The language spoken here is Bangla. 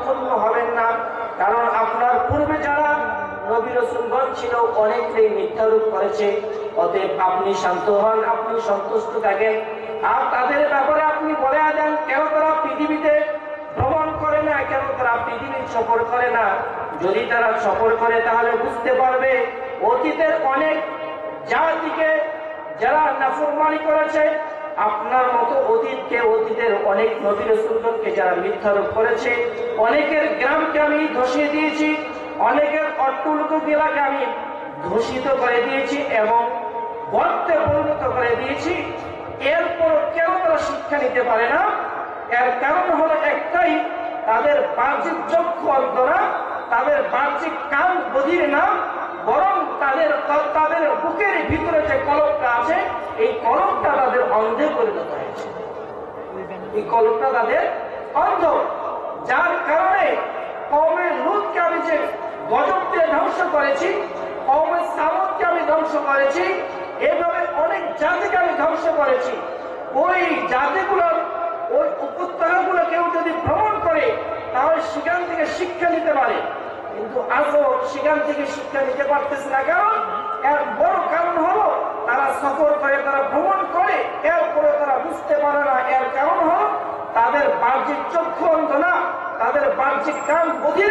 ক্ষুণ্ণ হবেন না, কারণ আপনার পূর্বে যারা নবী রাসূলগণ ছিল অনেকেই মিথ্যারোপ করেছে। অতএব আপনি শান্ত হন, আপনি সন্তুষ্ট থাকেন। আর তাদের ব্যাপারে আপনি বলে দেন কেন তারা পৃথিবীতে ভ্রমণ করে না, কেন তারা পৃথিবী সফর করে না। যদি তারা সফর করে তাহলে বুঝতে পারবে অতীতের অনেক জাতিকে যারা নাফরমানি করেছে, আপনার মতো অতীতের অনেক নবী রাসূলগণকে যারা মিথ্যারোপ করেছে, অনেকের গ্রামকে আমি ধসিয়ে দিয়েছি, অনেকের অট্টলিক জেলাকে আমি ধূষিত করে দিয়েছি এবং গর্তে পরিণত করে দিয়েছি। এরপর কেন তারা শিক্ষা নিতে পারে না? এর কারণ হলো একটাই, তাদের বাহ্যিক চক্ষু অন্ধ না, তাদের বাহ্যিক কান বধির না, বরং তাদের বুকের ভিতরে যে কলবটা আছে, এই কলবটা তাদের অন্ধে পরিণত হয়েছে। এই কলবটা তাদের অন্ধ, যার কারণে কওমে লূতকে আমি যে গজব দিয়ে ধ্বংস করেছি, কওমে সামূদকে আমি ধ্বংস করেছি, এভাবে অনেক জাতিকে আমি ধ্বংস করেছি। ওই জাতিগুলোর ওই উপত্যকাগুলো কেউ যদি ভ্রমণ করে তাহলে সেখান থেকে শিক্ষা নিতে পারে, কিন্তু আজও সেখান থেকে শিক্ষা নিতে পারতেছে না। কারণ এর বড় কারণ হলো তারা সফর করে, তারা ভ্রমণ করে, এরপরে তারা বুঝতে পারে না। এর কারণ হলো তাদের বাহ্যিক চক্ষু অন্ধ না, তাদের বাহ্যিক কান বধির।